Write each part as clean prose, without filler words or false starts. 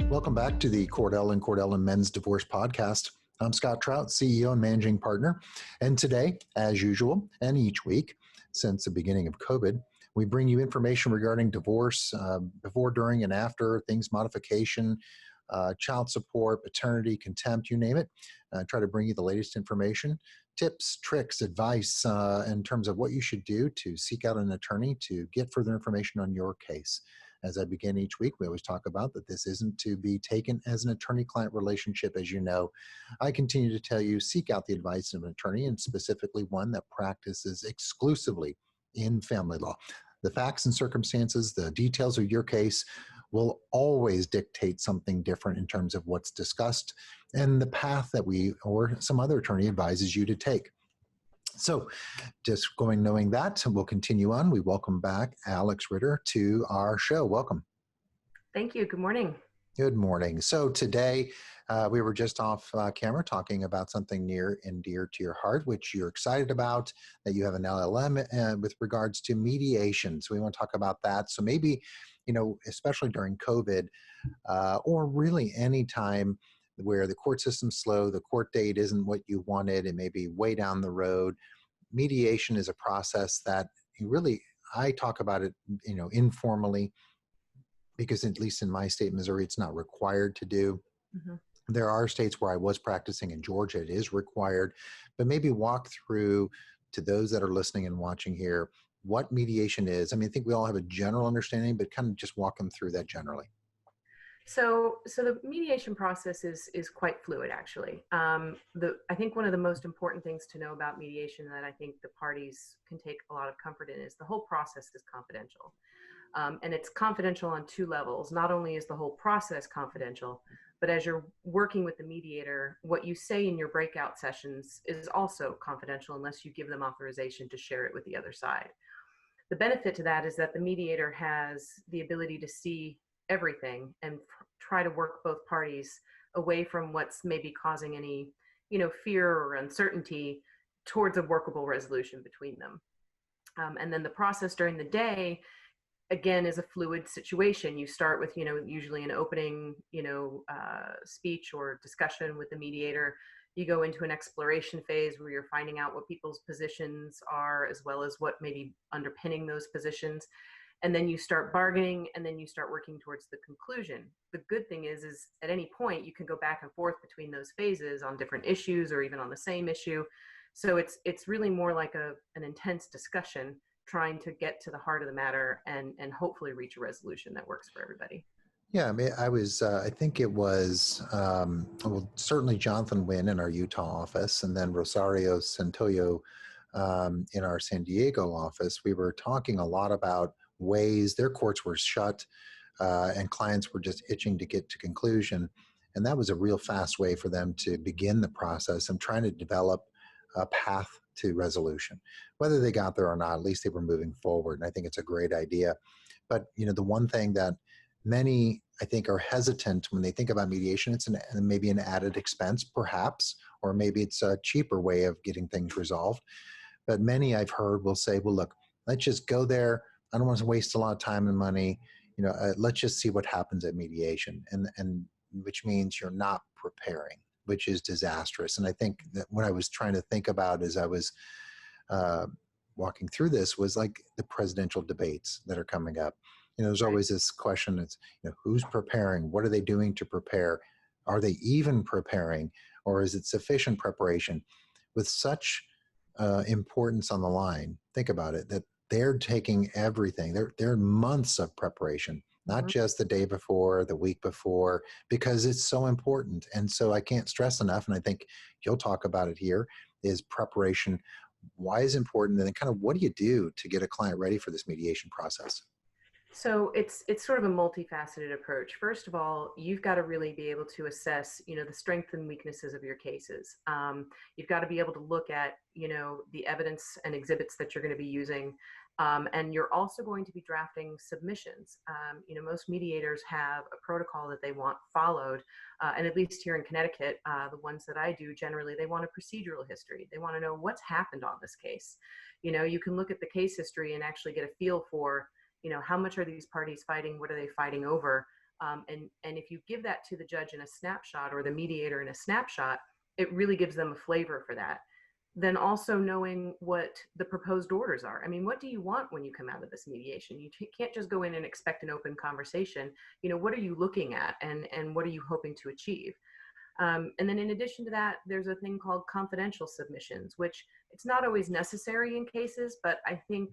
Welcome back to the Cordell Cordell Men's Divorce Podcast. I'm Scott Trout, CEO and Managing Partner. And today, as usual, and each week since the beginning of COVID, we bring you information regarding divorce before, during, and after, things modification, child support, paternity, contempt, you name it. Try to bring you the latest information, tips, tricks, advice in terms of what you should do to seek out an attorney to get further information on your case. As I begin each week, we always talk about that this isn't to be taken as an attorney-client relationship. As you know, I continue to tell you, seek out the advice of an attorney, and specifically one that practices exclusively in family law. The facts and circumstances, the details of your case will always dictate something different in terms of what's discussed and the path that we or some other attorney advises you to take. So just knowing that, we'll continue on. We welcome back Alex Ritter to our show. Welcome. Thank you. Good morning. Good morning. So today we were just off camera talking about something near and dear to your heart, which you're excited about, that you have an LLM with regards to mediation. So we want to talk about that. So maybe, especially during COVID or really any time where the court system's slow, the court date isn't what you wanted, it may be way down the road. Mediation is a process that I talk about it, informally, because at least in my state, Missouri, it's not required to do. Mm-hmm. There are states where I was practicing in Georgia, it is required, but maybe walk through to those that are listening and watching here, what mediation is. I mean, I think we all have a general understanding, but kind of just walk them through that generally. So the mediation process is quite fluid, actually. I think one of the most important things to know about mediation that I think the parties can take a lot of comfort in is the whole process is confidential. And it's confidential on two levels. Not only is the whole process confidential, but as you're working with the mediator, what you say in your breakout sessions is also confidential unless you give them authorization to share it with the other side. The benefit to that is that the mediator has the ability to see everything and try to work both parties away from what's maybe causing any, fear or uncertainty towards a workable resolution between them. And then the process during the day, again, is a fluid situation. You start with, usually an opening, speech or discussion with the mediator. You go into an exploration phase where you're finding out what people's positions are, as well as what may be underpinning those positions. And then you start bargaining, and then you start working towards the conclusion. The good thing is at any point you can go back and forth between those phases on different issues or even on the same issue. So it's really more like an intense discussion, trying to get to the heart of the matter and hopefully reach a resolution that works for everybody. Yeah, I mean, I think it was, certainly Jonathan Wynn in our Utah office, and then Rosario Santoyo in our San Diego office. We were talking a lot about ways their courts were shut and clients were just itching to get to conclusion. And that was a real fast way for them to begin the process and trying to develop a path to resolution. Whether they got there or not, at least they were moving forward. And I think it's a great idea. But, the one thing that many, I think, are hesitant when they think about mediation, it's maybe an added expense, perhaps, or maybe it's a cheaper way of getting things resolved. But many I've heard will say, well, look, let's just go there. I don't want to waste a lot of time and money. Let's just see what happens at mediation, and which means you're not preparing, which is disastrous. And I think that what I was trying to think about as I was walking through this was like the presidential debates that are coming up. There's always this question: it's who's preparing? What are they doing to prepare? Are they even preparing, or is it sufficient preparation? With such importance on the line, think about it, that they're taking everything. They're months of preparation, not just the day before, the week before, because it's so important. And so I can't stress enough, and I think you'll talk about it here, is preparation. Why is it important? And then kind of what do you do to get a client ready for this mediation process? So it's sort of a multifaceted approach. First of all, you've got to really be able to assess, the strengths and weaknesses of your cases. You've got to be able to look at, the evidence and exhibits that you're going to be using. And you're also going to be drafting submissions. Most mediators have a protocol that they want followed. And at least here in Connecticut, the ones that I do, generally, they want a procedural history. They want to know what's happened on this case. You can look at the case history and actually get a feel for, how much are these parties fighting? What are they fighting over? And if you give that to the judge in a snapshot or the mediator in a snapshot, it really gives them a flavor for that. Then also knowing what the proposed orders are. I mean, what do you want when you come out of this mediation? You can't just go in and expect an open conversation. What are you looking at, and what are you hoping to achieve? And then in addition to that, there's a thing called confidential submissions, which it's not always necessary in cases, but I think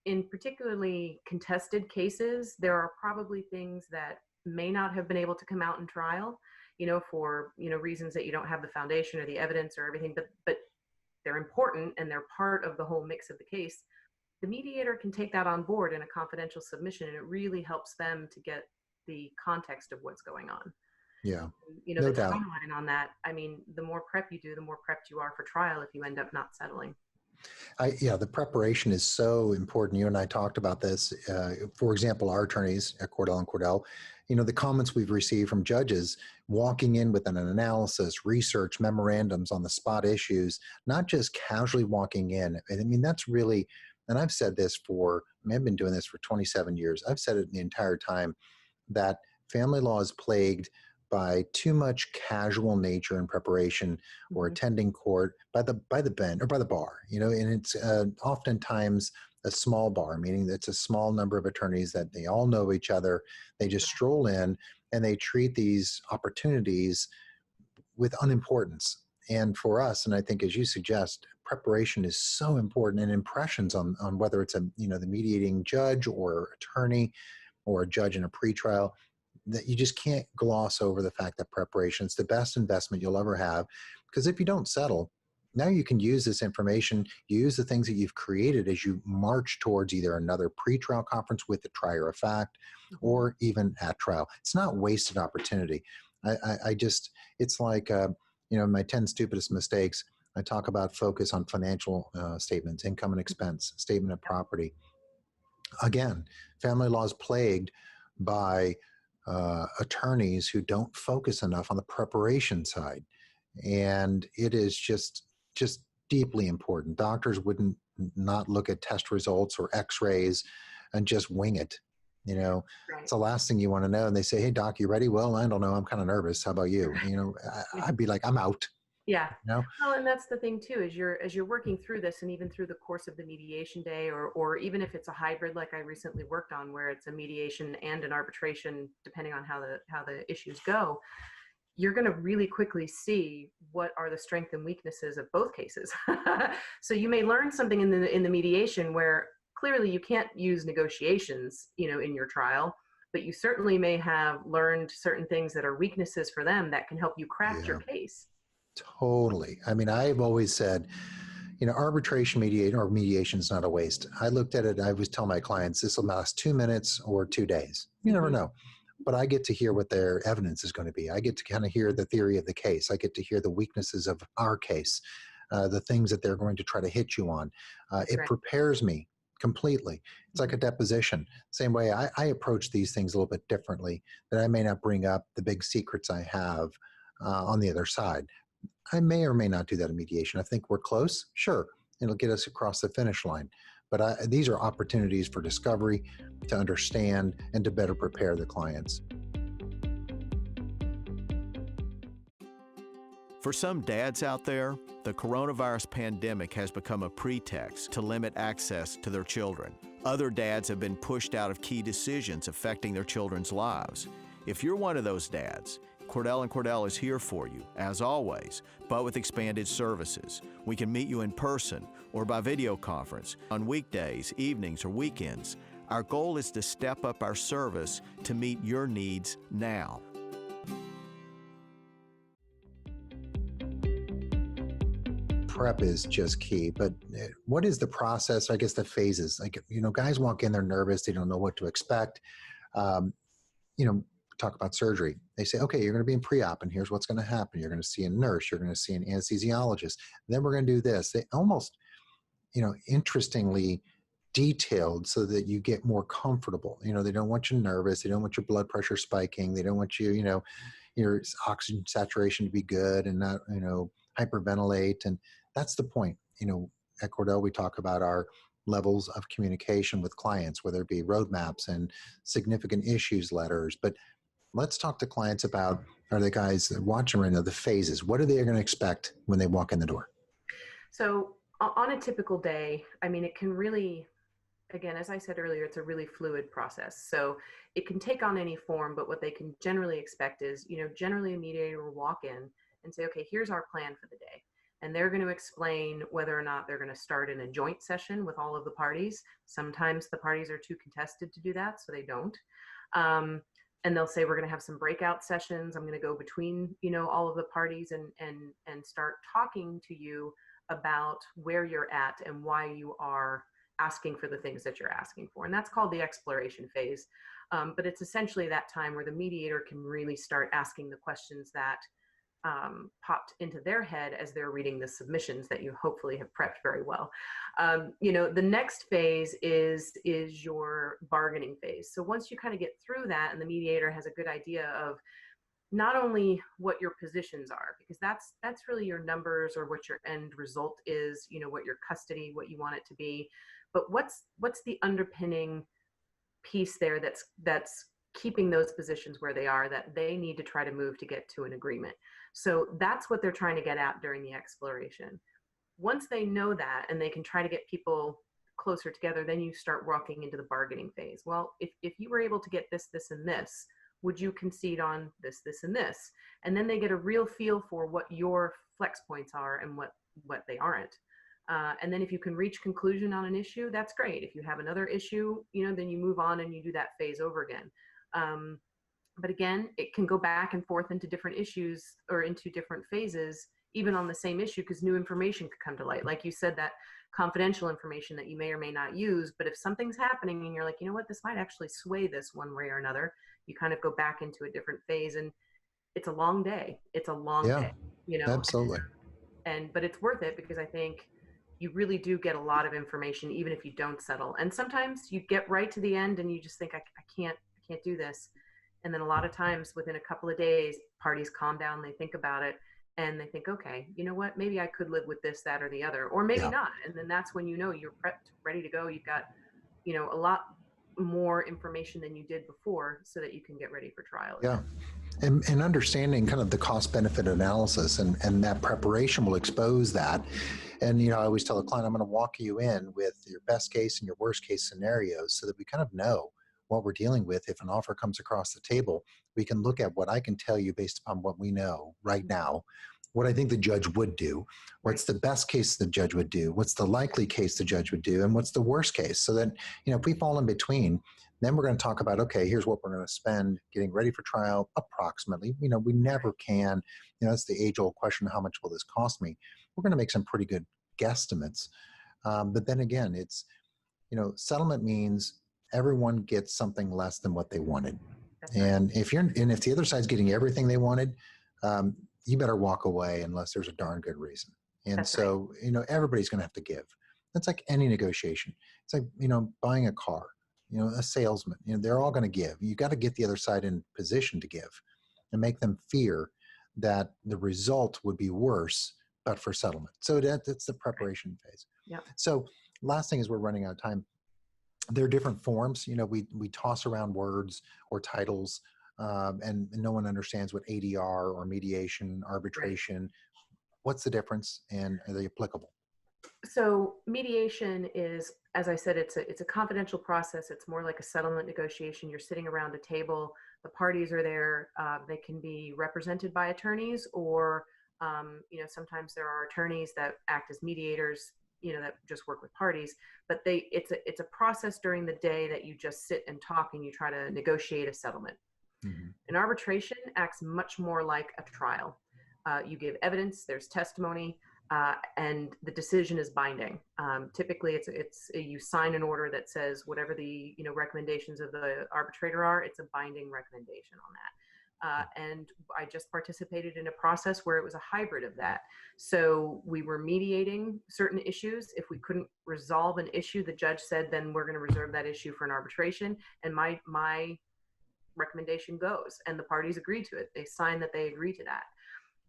in particularly contested cases, there are probably things that may not have been able to come out in trial, for, reasons that you don't have the foundation or the evidence or everything, but they're important and they're part of the whole mix of the case. The mediator can take that on board in a confidential submission, and it really helps them to get the context of what's going on. Yeah, The no doubt. timeline on that, I mean, the more prep you do, the more prepped you are for trial if you end up not settling. Yeah, the preparation is so important. You and I talked about this. For example, our attorneys at Cordell and Cordell, the comments we've received from judges walking in with an analysis, research, memorandums on the spot issues, not just casually walking in. I mean, that's really, and I've said this I've been doing this for 27 years. I've said it the entire time that family law is plagued by too much casual nature in preparation or attending court by the bench or by the bar, and it's oftentimes a small bar, meaning that it's a small number of attorneys that they all know each other. They just stroll in and they treat these opportunities with unimportance. And for us, and I think as you suggest, preparation is so important, and impressions on whether it's the mediating judge or attorney or a judge in a pretrial, that you just can't gloss over the fact that preparation is the best investment you'll ever have. Because if you don't settle, now you can use this information, use the things that you've created as you march towards either another pretrial conference with the trier of fact or even at trial. It's not wasted opportunity. It's like, my 10 stupidest mistakes, I talk about focus on financial statements, income and expense, statement of property. Again, family law is plagued by attorneys who don't focus enough on the preparation side, and it is just deeply important. Doctors wouldn't not look at test results or x-rays and just wing it. Right. It's the last thing you want to know. And they say, "Hey doc, you ready?" "Well, I don't know, I'm kind of nervous. How about you?" I'd be like, "I'm out." Yeah. Well, and that's the thing too, as you're working through this, and even through the course of the mediation day, or even if it's a hybrid like I recently worked on, where it's a mediation and an arbitration, depending on how the issues go, you're going to really quickly see what are the strengths and weaknesses of both cases. So you may learn something in the mediation where clearly you can't use negotiations, in your trial, but you certainly may have learned certain things that are weaknesses for them that can help you craft your case. Totally. I mean, I've always said, arbitration mediation is not a waste. I looked at it, I always tell my clients, this will last 2 minutes or 2 days. You never know. But I get to hear what their evidence is going to be. I get to kind of hear the theory of the case. I get to hear the weaknesses of our case, the things that they're going to try to hit you on. It prepares me completely. It's like a deposition. Same way I approach these things a little bit differently, that I may not bring up the big secrets I have on the other side. I may or may not do that in mediation. I think we're close. Sure, it'll get us across the finish line. But these are opportunities for discovery, to understand, and to better prepare the clients. For some dads out there, the coronavirus pandemic has become a pretext to limit access to their children. Other dads have been pushed out of key decisions affecting their children's lives. If you're one of those dads, Cordell and Cordell is here for you, as always, but with expanded services. We can meet you in person or by video conference on weekdays, evenings, or weekends. Our goal is to step up our service to meet your needs now. Prep is just key, but what is the process? I guess the phases, like, guys walk in, they're nervous, they don't know what to expect. Talk about surgery. They say, okay, you're going to be in pre-op and here's what's going to happen. You're going to see a nurse, you're going to see an anesthesiologist. Then we're going to do this. They almost, interestingly detailed so that you get more comfortable. They don't want you nervous. They don't want your blood pressure spiking. They don't want you, your oxygen saturation to be good and not, hyperventilate. And that's the point. At Cordell, we talk about our levels of communication with clients, whether it be roadmaps and significant issues letters, but Let's talk to clients about, or the guys that watching right now, the phases. What are they going to expect when they walk in the door? So on a typical day, I mean, it can really, again, as I said earlier, it's a really fluid process. So it can take on any form, but what they can generally expect is, generally a mediator will walk in and say, okay, here's our plan for the day. And they're going to explain whether or not they're going to start in a joint session with all of the parties. Sometimes the parties are too contested to do that, so they don't. And they'll say, we're going to have some breakout sessions. I'm going to go between, all of the parties and start talking to you about where you're at and why you are asking for the things that you're asking for. And that's called the exploration phase. But it's essentially that time where the mediator can really start asking the questions that popped into their head as they're reading the submissions that you hopefully have prepped very well. The next phase is your bargaining phase. So once you kind of get through that and the mediator has a good idea of not only what your positions are, because that's really your numbers or what your end result is, what your custody, what you want it to be, but what's the underpinning piece there that's keeping those positions where they are, that they need to try to move to get to an agreement. So that's what they're trying to get at during the exploration. Once they know that and they can try to get people closer together, then you start walking into the bargaining phase. Well, if you were able to get this, this, and this, would you concede on this, this, and this? And then they get a real feel for what your flex points are and what they aren't. And then if you can reach conclusion on an issue, that's great. If you have another issue, then you move on and you do that phase over again. But again, it can go back and forth into different issues or into different phases, even on the same issue, because new information could come to light. Like you said, that confidential information that you may or may not use, but if something's happening and you're like, this might actually sway this one way or another, you kind of go back into a different phase. And it's a long day. It's a long day, Absolutely. But it's worth it, because I think you really do get a lot of information, even if you don't settle. And sometimes you get right to the end and you just think, I can't do this. And then a lot of times within a couple of days, parties calm down, they think about it, and they think, okay, you know what, maybe I could live with this, that, or the other, or maybe not. And then that's when you're prepped, ready to go. You've got, a lot more information than you did before so that you can get ready for trial. Yeah. And understanding kind of the cost benefit analysis and that preparation will expose that. And, I always tell a client, I'm going to walk you in with your best case and your worst case scenarios so that we kind of know what we're dealing with. If an offer comes across the table, we can look at what I can tell you based upon what we know right now, what I think the judge would do, what's the best case the judge would do, what's the likely case the judge would do, and what's the worst case. So that, if we fall in between, then we're going to talk about, okay, here's what we're going to spend getting ready for trial approximately. We never can, that's the age-old question, how much will this cost me? We're going to make some pretty good guesstimates. But then again, it's, settlement means everyone gets something less than what they wanted. And if the other side's getting everything they wanted, you better walk away unless there's a darn good reason. And so, everybody's going to have to give. That's like any negotiation. It's like, buying a car, a salesman, they're all going to give. You got to get the other side in position to give and make them fear that the result would be worse, but for settlement. So that's the preparation phase. Yeah. So last thing is, we're running out of time. There are different forms. We toss around words or titles, and no one understands what ADR or mediation, arbitration. What's the difference, and are they applicable? So mediation is, as I said, it's a confidential process. It's more like a settlement negotiation. You're sitting around a table. The parties are there. They can be represented by attorneys, or sometimes there are attorneys that act as mediators, that just work with parties. But it's a process during the day that you just sit and talk and you try to negotiate a settlement. Mm-hmm. An arbitration acts much more like a trial. You give evidence, there's testimony, and the decision is binding. Typically, you sign an order that says whatever the recommendations of the arbitrator are. It's a binding recommendation on that. And I just participated in a process where it was a hybrid of that. So we were mediating certain issues. If we couldn't resolve an issue, the judge said, then we're going to reserve that issue for an arbitration. And my recommendation goes, and the parties agree to it. They sign that they agree to that.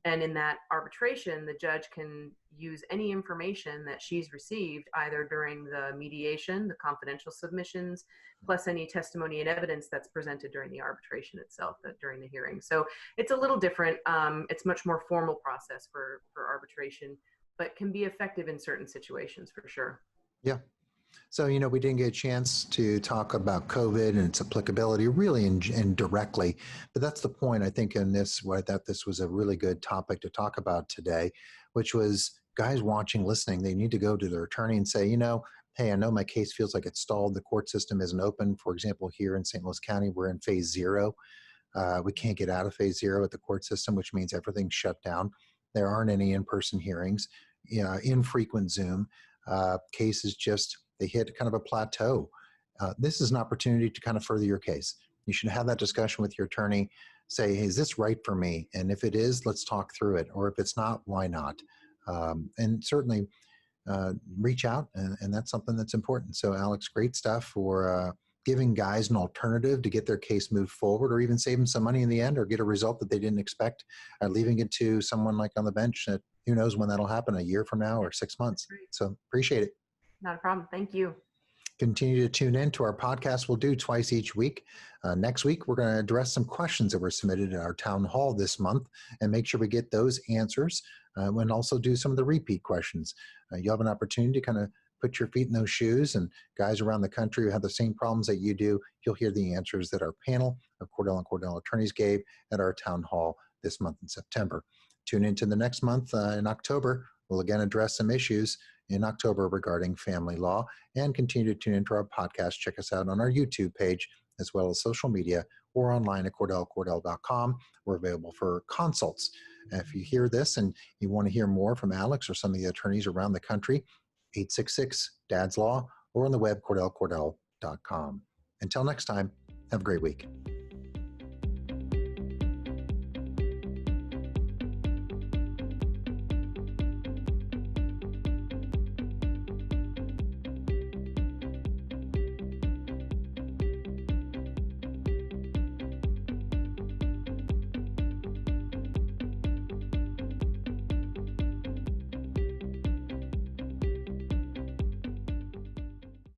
And in that arbitration, the judge can use any information that she's received, either during the mediation, the confidential submissions, plus any testimony and evidence that's presented during the arbitration itself, during the hearing. So it's a little different. It's much more formal process for arbitration, but can be effective in certain situations for sure. Yeah. So, we didn't get a chance to talk about COVID and its applicability really and directly, but that's the point, I think, in this, where I thought this was a really good topic to talk about today, which was guys watching, listening, they need to go to their attorney and say, hey, I know my case feels like it's stalled. The court system isn't open. For example, here in St. Louis County, we're in phase 0. We can't get out of phase 0 at the court system, which means everything's shut down. There aren't any in-person hearings, infrequent Zoom. Cases just, they hit kind of a plateau. This is an opportunity to kind of further your case. You should have that discussion with your attorney. Say, hey, is this right for me? And if it is, let's talk through it. Or if it's not, why not? And certainly reach out, and that's something that's important. So Alex, great stuff for giving guys an alternative to get their case moved forward, or even save them some money in the end, or get a result that they didn't expect, leaving it to someone like on the bench that who knows when that'll happen, a year from now or 6 months. So appreciate it. Not a problem. Thank you. Continue to tune in to our podcast. We'll do twice each week. Next week, we're going to address some questions that were submitted in our town hall this month and make sure we get those answers, and also do some of the repeat questions. You'll have an opportunity to kind of put your feet in those shoes, and guys around the country who have the same problems that you do, you'll hear the answers that our panel of Cordell and Cordell attorneys gave at our town hall this month in September. Tune into the next month in October. We'll again address some issues in October regarding family law, and continue to tune into our podcast. Check us out on our YouTube page, as well as social media, or online at CordellCordell.com. We're available for consults. If you hear this and you want to hear more from Alex or some of the attorneys around the country, 866-DADS-LAW, or on the web, CordellCordell.com. Until next time, have a great week.